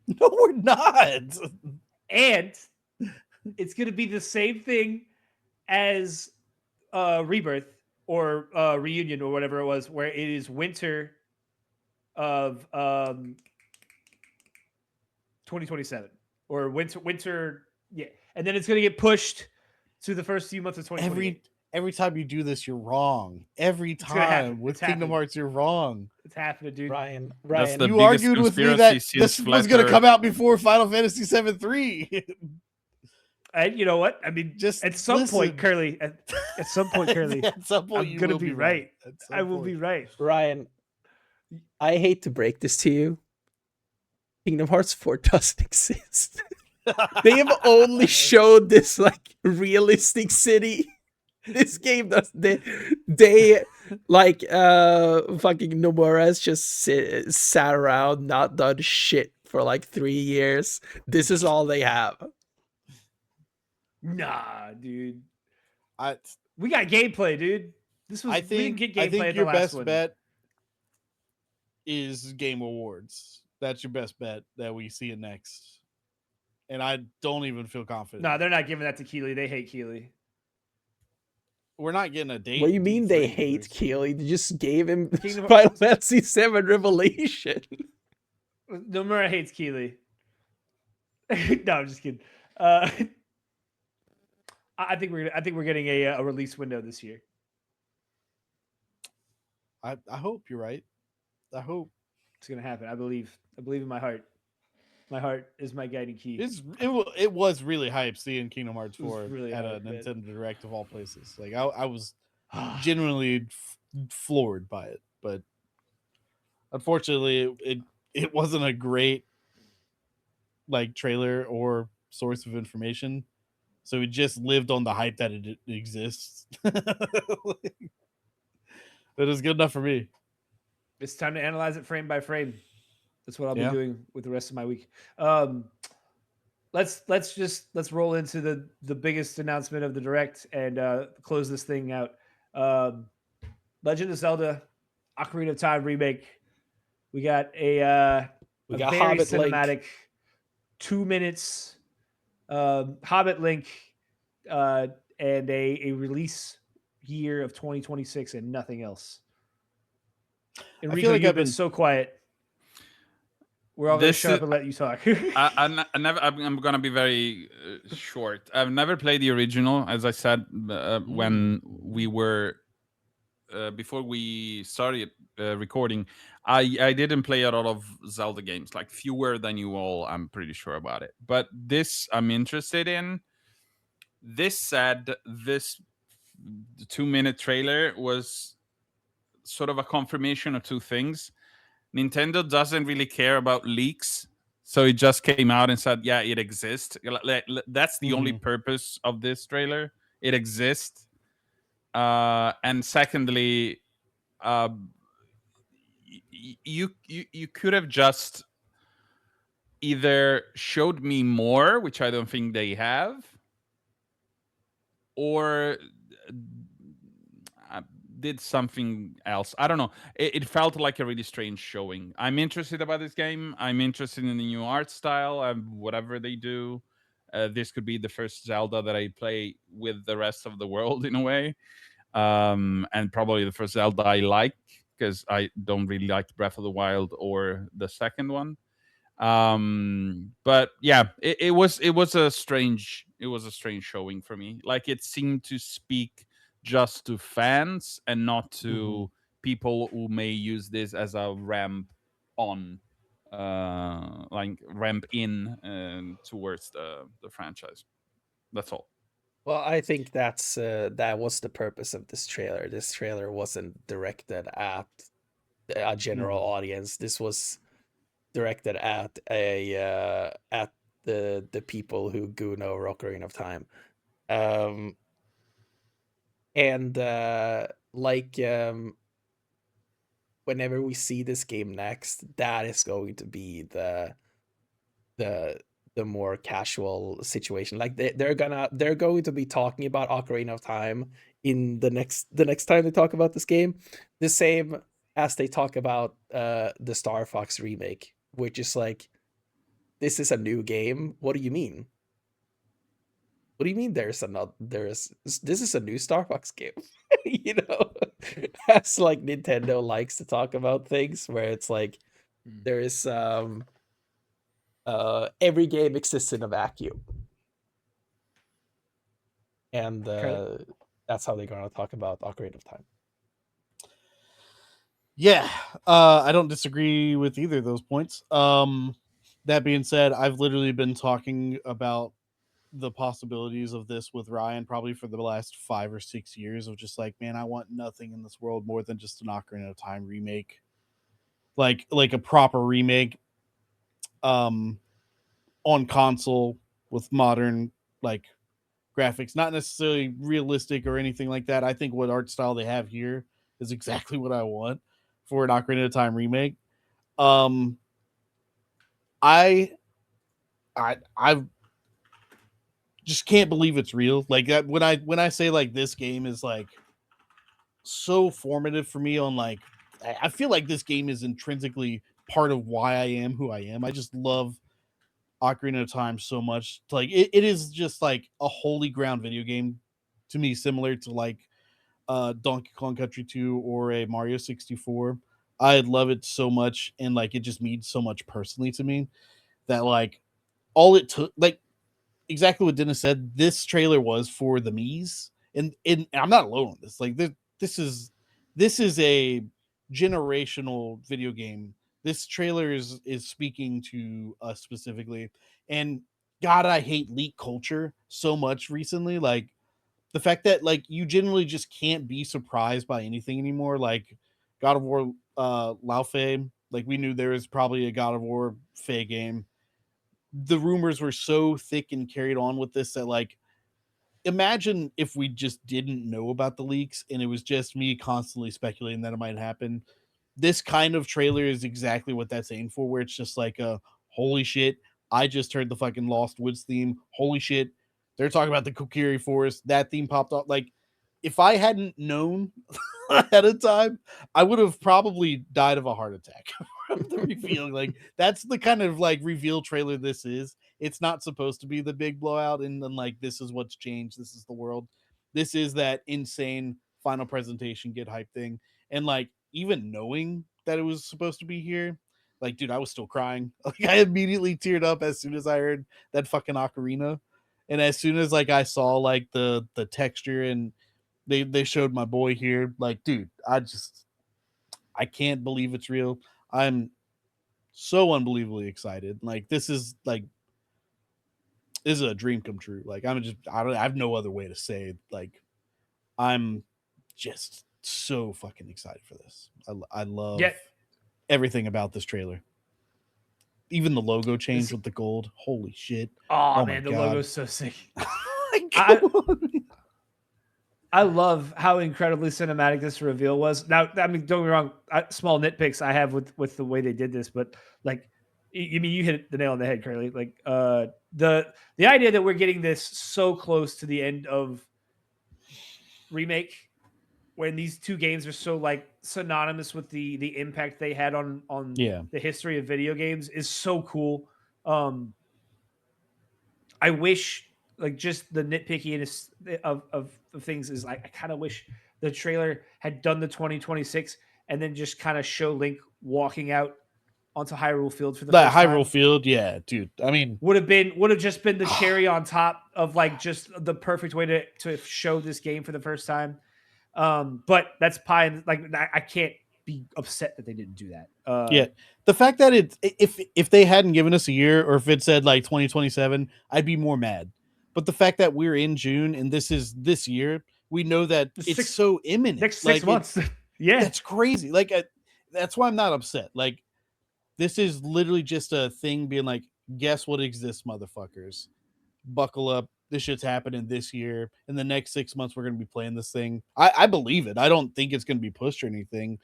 No, we're not. And it's going to be the same thing as Rebirth or Reunion or whatever it was, where it is winter of 2027 or winter. Yeah. And then it's going to get pushed to the first few months of 2028. Every time you do this, you're wrong. Every time with Kingdom Hearts, you're wrong. It's happening, dude. Ryan, you argued with me that this was going to come out before Final Fantasy VII 3. And you know what? I mean, just at some point, Curly. At some point, Curly. At some point, I'm gonna be right. I will be right. Ryan, I hate to break this to you. Kingdom Hearts 4 doesn't exist. They have only showed this like realistic city. This game does they like fucking Nomura's just sat around, not done shit for like 3 years. This is all they have. Nah, dude. We got gameplay, dude. We didn't get gameplay. I think at your the last best one. bet is Game Awards. That's your best bet that we see it next. And I don't even feel confident. No, they're not giving that to Keeley. They hate Keeley. We're not getting a date. What do you mean they hate Keeley? They just gave him Final Fantasy VII Revelation. Nomura hates Keeley. No, I'm just kidding. I think we're getting a release window this year. I hope you're right. I hope it's gonna happen. I believe in my heart. My heart is my guiding key. It was really hype seeing Kingdom Hearts 4 really at hype, a Nintendo Direct of all places. Like I was genuinely floored by it, but unfortunately it wasn't a great like trailer or source of information. So it just lived on the hype that it exists. It was good enough for me. It's time to analyze it frame by frame. That's what I'll be doing with the rest of my week. Let's roll into the biggest announcement of the Direct and close this thing out. Legend of Zelda Ocarina of Time remake. We got a very Hobbit cinematic Link. 2 minutes Hobbit Link, and a release year of 2026 and nothing else. Enrico, I feel like you've I've been been so quiet. We're all going to This shut is up and let you talk. I never. I'm gonna be very short. I've never played the original, as I said when we were before we started recording. I didn't play a lot of Zelda games, like fewer than you all. I'm pretty sure about it. But this I'm interested in. This said, this 2-minute trailer was sort of a confirmation of two things. Nintendo doesn't really care about leaks. So it just came out and said, yeah, it exists. That's the only purpose of this trailer. It exists. And secondly, uh, you could have just either showed me more, which I don't think they have, or did something else. I don't know. It felt like a really strange showing. I'm interested about this game. I'm interested in the new art style and whatever they do. This could be the first Zelda that I play with the rest of the world in a way, and probably the first Zelda I like, because I don't really like Breath of the Wild or the second one. But yeah, it was a strange showing for me. Like, it seemed to speak just to fans and not to people who may use this as a ramp on like ramp in towards the franchise. That's all. Well, I think that was the purpose of this trailer. This trailer wasn't directed at a general audience. This was directed at at the people who goon over Ocarina of Time. And whenever we see this game next, that is going to be the more casual situation. Like they're going to be talking about Ocarina of Time in the next time they talk about this game, the same as they talk about the Star Fox remake, which is like, this is a new game. What do you mean? What do you mean this is a new Star Fox game? You know, as like Nintendo likes to talk about things where it's like there is every game exists in a vacuum, and that's how they're gonna talk about Ocarina of Time. Yeah, I don't disagree with either of those points. That being said, I've literally been talking about the possibilities of this with Ryan probably for the last 5 or 6 years, of just like, man, I want nothing in this world more than just an Ocarina of Time remake, like a proper remake, on console with modern like graphics, not necessarily realistic or anything like that. I think what art style they have here is exactly what I want for an Ocarina of Time remake. I just can't believe it's real. Like that, when I say like this game is like so formative for me on like, I feel like this game is intrinsically part of why I am who I am. I just love Ocarina of Time so much. Like it is just like a holy ground video game to me, similar to like Donkey Kong Country 2 or a Mario 64. I love it so much, and like it just means so much personally to me that like all it took, like exactly what Dennis said, this trailer was for the Mii's, and I'm not alone on this. Like this is a generational video game. This trailer is speaking to us specifically, and God, I hate leak culture so much recently. Like the fact that like you generally just can't be surprised by anything anymore. Like God of War, Lao Fei, like we knew there was probably a God of War Fei game. The rumors were so thick and carried on with this that like, imagine if we just didn't know about the leaks and it was just me constantly speculating that it might happen. This kind of trailer is exactly what that's aimed for, where it's just like a holy shit, I just heard the fucking Lost Woods theme. Holy shit, they're talking about the Kokiri Forest. That theme popped up. Like, if I hadn't known ahead of time, I would have probably died of a heart attack from the reveal. Like, that's the kind of like reveal trailer this is. it's not supposed to be the big blowout and then like this is what's changed, this is the world. This is that insane final presentation get hype thing. And like even knowing that it was supposed to be here, like dude, I was still crying. Like I immediately teared up as soon as I heard that fucking ocarina. And as soon as like I saw like the texture and they showed my boy here, like dude, I can't believe it's real. I'm so unbelievably excited. Like this is a dream come true. Like I have no other way to say it. Like I'm just so fucking excited for this. I love everything about this trailer. Even the logo change with the gold. Holy shit. Oh man, the logo's so sick. I love how incredibly cinematic this reveal was. Now, I mean, don't get me wrong, small nitpicks I have with the way they did this, but like, you hit the nail on the head, Curly. Like, the idea that we're getting this so close to the end of remake, when these two games are so like synonymous with the impact they had on the history of video games, is so cool. I wish, like, just the nitpickiness of things is like, I kind of wish the trailer had done the 2026 and then just kind of show Link walking out onto Hyrule Field for the first time. Hyrule Field, yeah, dude. I mean, would have just been the cherry on top of like just the perfect way to show this game for the first time. But that's pie. Like, I can't be upset that they didn't do that. Yeah, the fact that if they hadn't given us a year, or if it said like 2027, I'd be more mad. But the fact that we're in June and this is this year, we know that it's so imminent. Next 6 months. Yeah, that's crazy. Like that's why I'm not upset. Like this is literally just a thing being like, guess what exists, motherfuckers. Buckle up. This shit's happening this year. In the next 6 months, we're going to be playing this thing. I believe it. I don't think it's going to be pushed or anything.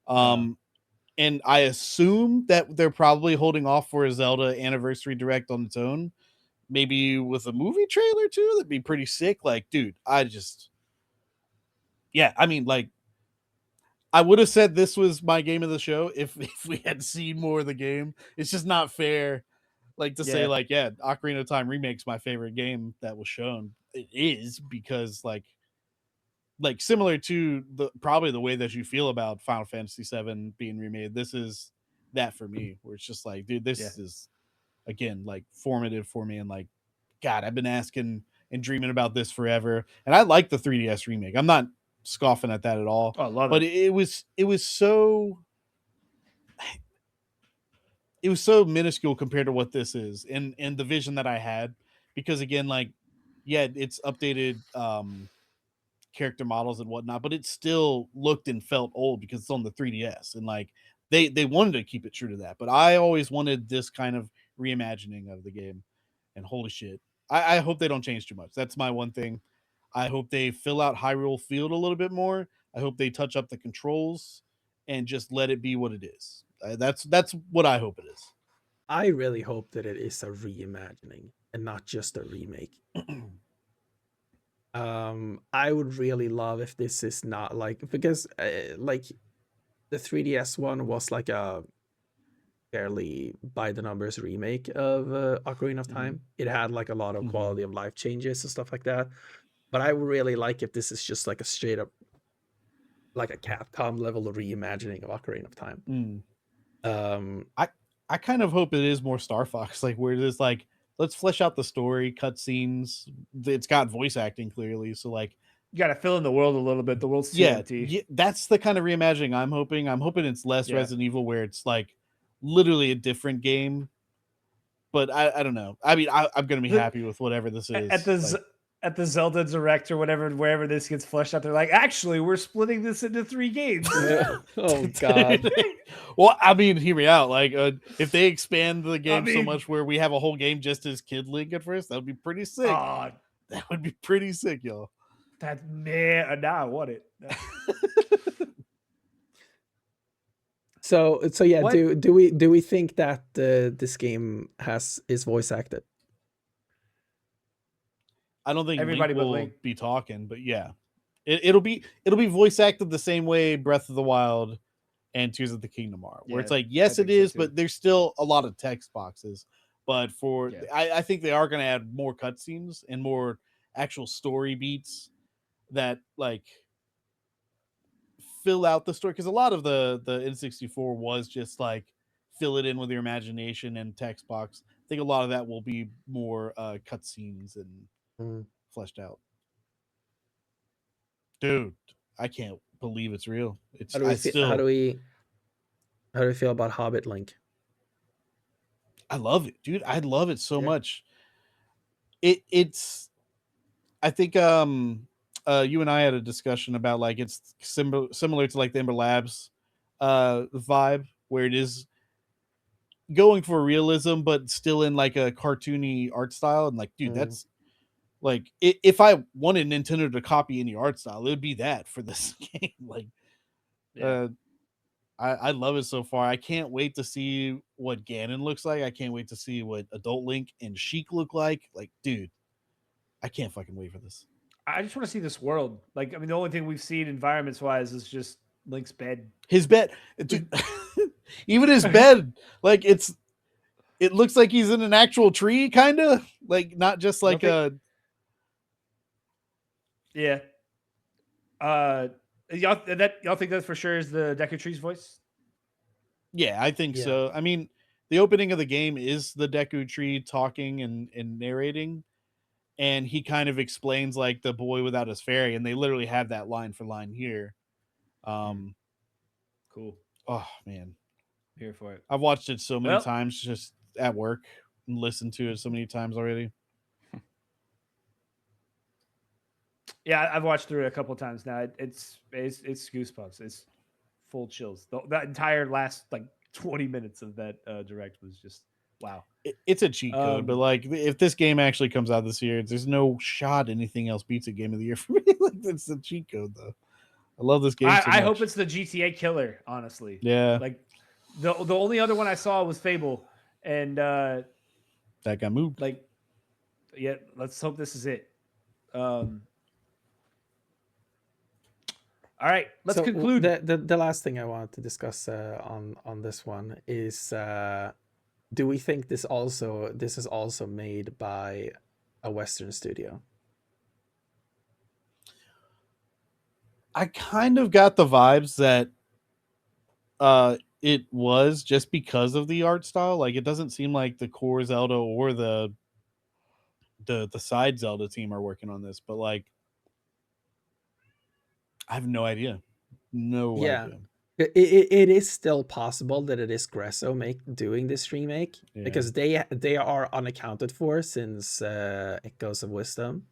And I assume that they're probably holding off for a Zelda anniversary direct on its own. Maybe with a movie trailer too. That'd be pretty sick. Like, dude, I mean, like, I would have said this was my game of the show if we had seen more of the game. It's just not fair, like, to say, like, yeah, Ocarina of Time Remake's my favorite game that was shown. It is, because like similar to probably the way that you feel about Final Fantasy VII being remade, this is that for me, where it's just like, dude, this is again like formative for me, and like, God, I've been asking and dreaming about this forever. And I like the 3DS remake. I'm not scoffing at that at all. Oh, I love but it. It was so minuscule compared to what this is, and the vision that I had, because again, like, yeah, it's updated character models and whatnot, but it still looked and felt old because it's on the 3DS, and like they wanted to keep it true to that. But I always wanted this kind of reimagining of the game, and holy shit, I hope they don't change too much. That's my one thing. I hope they fill out Hyrule Field a little bit more. I hope they touch up the controls and just let it be what it is. That's what I hope it is. I really hope that it is a reimagining and not just a remake. I would really love if this is not like, because like the 3DS one was like a fairly by the numbers remake of Ocarina of Time. It had like a lot of quality of life changes and stuff like that. But I would really like if this is just like a straight up, like a Capcom level reimagining of Ocarina of Time. I kind of hope it is more Star Fox, like where it is like, let's flesh out the story, cutscenes. It's got voice acting clearly, so like you got to fill in the world a little bit. The world's too empty. Yeah, that's the kind of reimagining I'm hoping. I'm hoping it's less Resident Evil, where it's like literally a different game. But I don't know. I mean, I'm gonna be happy with whatever this is. At the Zelda Direct or whatever, wherever this gets fleshed out, they're like, actually, we're splitting this into 3 games. Oh God. Well, I mean, hear me out. Like, if they expand the game so much where we have a whole game just as Kid Link at first, that would be pretty sick. That would be pretty sick, y'all. That man, now I want it. So yeah. What? Do we think that this game is voice acted? I don't think everybody will be talking, but yeah, it'll be voice acted the same way Breath of the Wild and Tears of the Kingdom are, where it's like, yes, it is, but there's still a lot of text boxes. But I think they are going to add more cutscenes and more actual story beats that like fill out the story, because a lot of the N64 was just like fill it in with your imagination and text box. I think a lot of that will be more cutscenes and fleshed out. Dude, I can't believe it's real. How do we feel about Hobbit Link? I love it, dude. I love it so much. It's I think you and I had a discussion about like it's similar to like the Ember Labs vibe, where it is going for realism but still in like a cartoony art style. And like, dude, that's like if I wanted Nintendo to copy any art style, it would be that for this game. Like I love it so far. I can't wait to see what Ganon looks like. I can't wait to see what Adult Link and Sheik look like. Like, dude, I can't fucking wait for this. I just want to see this world. Like, I mean, the only thing we've seen environments wise is just Link's bed. His bed, dude, even his bed, like it looks like he's in an actual tree, kind of like not just like a. Yeah. Y'all think that for sure is the Deku Tree's voice? Yeah, I think so. I mean, the opening of the game is the Deku Tree talking and narrating, and he kind of explains like the boy without his fairy, and they literally have that line for line here. Cool. Oh man, here for it. I've watched it so many times just at work and listened to it so many times already. Yeah, I've watched through it a couple of times now. It's goosebumps. It's full chills. That entire last like 20 minutes of that direct was just wow. It's a cheat code, but like if this game actually comes out this year, there's no shot anything else beats a game of the year for me. Like it's a cheat code though. I love this game. I hope it's the GTA killer. Honestly, yeah. Like the only other one I saw was Fable, and that got moved. Like, yeah, let's hope this is it. All right, let's conclude. The last thing I wanted to discuss on this one is do we think this is also made by a Western studio? I kind of got the vibes that it was, just because of the art style. Like it doesn't seem like the core Zelda or the side Zelda team are working on this, but like I have no idea. No idea. It is still possible that it is Gresso doing this remake, because they are unaccounted for since Echoes of Wisdom.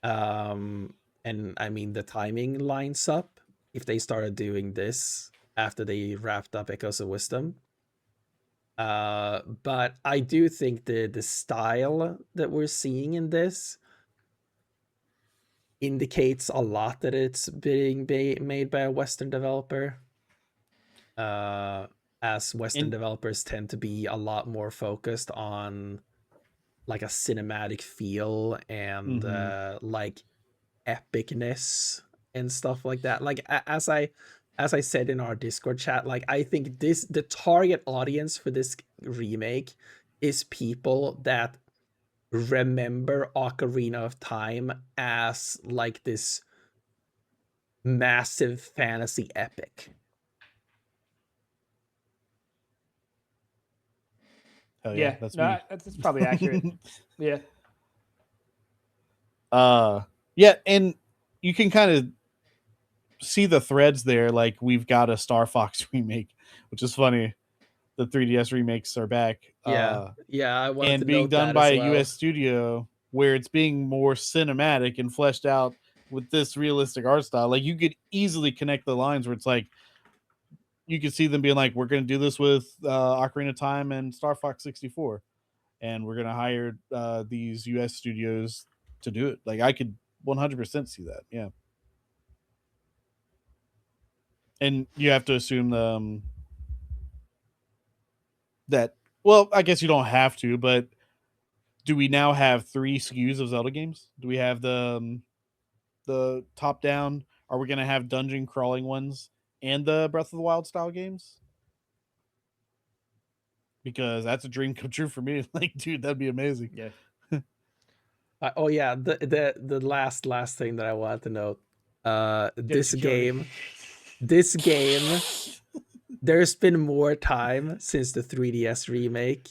And I mean the timing lines up if they started doing this after they wrapped up Echoes of Wisdom. But I do think the style that we're seeing in this indicates a lot that it's being made by a Western developer, as Western developers tend to be a lot more focused on like a cinematic feel and like epicness and stuff like that. Like as I said in our Discord chat, like I think the target audience for this remake is people that remember Ocarina of Time as like this massive fantasy epic. Hell yeah, that's me. That's probably accurate. Yeah. Yeah, and you can kind of see the threads there. Like we've got a Star Fox remake, which is funny. The 3DS remakes are back. I wanted and to being note done that by as a well. US studio where it's being more cinematic and fleshed out with this realistic art style. Like you could easily connect the lines where it's like you could see them being like, we're going to do this with Ocarina of Time and Star Fox 64, and we're going to hire these US studios to do it. Like I could 100% see that. Yeah. And you have to assume that, well, I guess you don't have to, but do we now have 3 SKUs of Zelda games? Do we have the top down? Are we going to have dungeon crawling ones and the Breath of the Wild style games? because that's a dream come true for me. Like, dude, that'd be amazing. Yeah. Oh yeah, the last thing that I wanted to note. This Security. game, there's been more time since the 3DS remake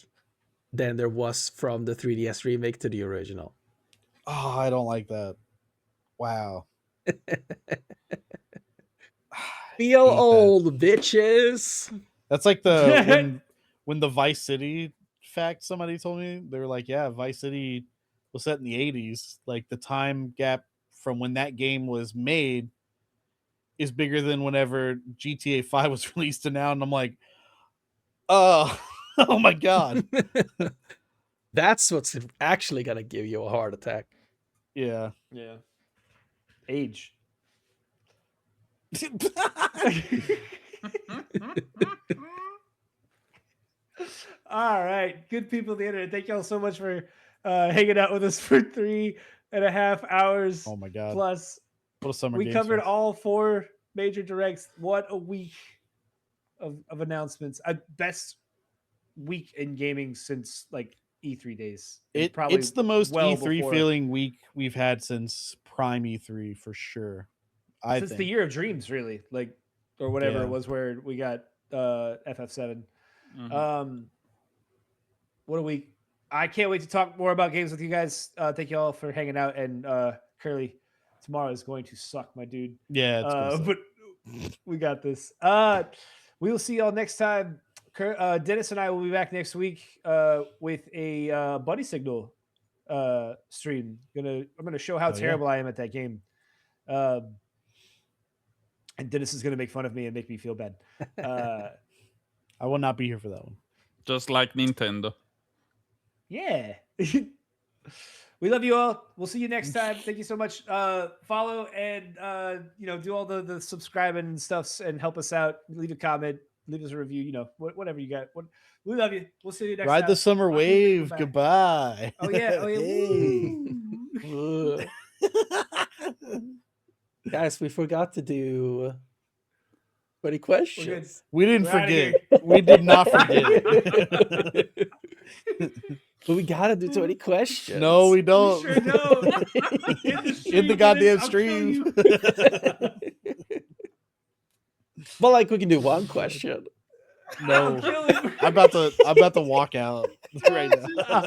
than there was from the 3DS remake to the original. Oh, I don't like that. Wow. Feel old, bitches. That's like the when the Vice City fact somebody told me. They were like, yeah, Vice City was set in the 80s. Like the time gap from when that game was made is bigger than whenever GTA 5 was released to now. And I'm like, oh, oh my God. That's what's actually gonna give you a heart attack. Yeah. Yeah. Age. All right, good people of the internet, thank y'all so much for hanging out with us for 3.5 hours. Oh my God. Plus. What a summer. We covered all 4 major directs. What a week of announcements. Best week in gaming since like E3 days. It's the most E3 before. feeling week we've had since Prime E3 for sure. Since the Year of Dreams, really, like, or whatever it was, where we got FF7. Mm-hmm. What a week! I can't wait to talk more about games with you guys. Thank you all for hanging out, and Curly, tomorrow is going to suck, my dude. Yeah, but we got this. We will see y'all next time. Dennis and I will be back next week with a Buddy Signal stream. I'm gonna show how terrible I am at that game. And Dennis is going to make fun of me and make me feel bad. I will not be here for that one. Just like Nintendo. Yeah. We love you all. We'll see you next time. Thank you so much. Follow and do all the subscribing and stuff and help us out. Leave a comment. Leave us a review. Whatever you got. We love you. We'll see you next time. Ride the summer wave. Goodbye. Oh yeah. Guys, we forgot to do 20 questions. We didn't forget. We did not forget. But we gotta do 20 questions. No, we don't. We sure don't. In the goddamn stream. But like, we can do one question. No, I'm about to walk out right now.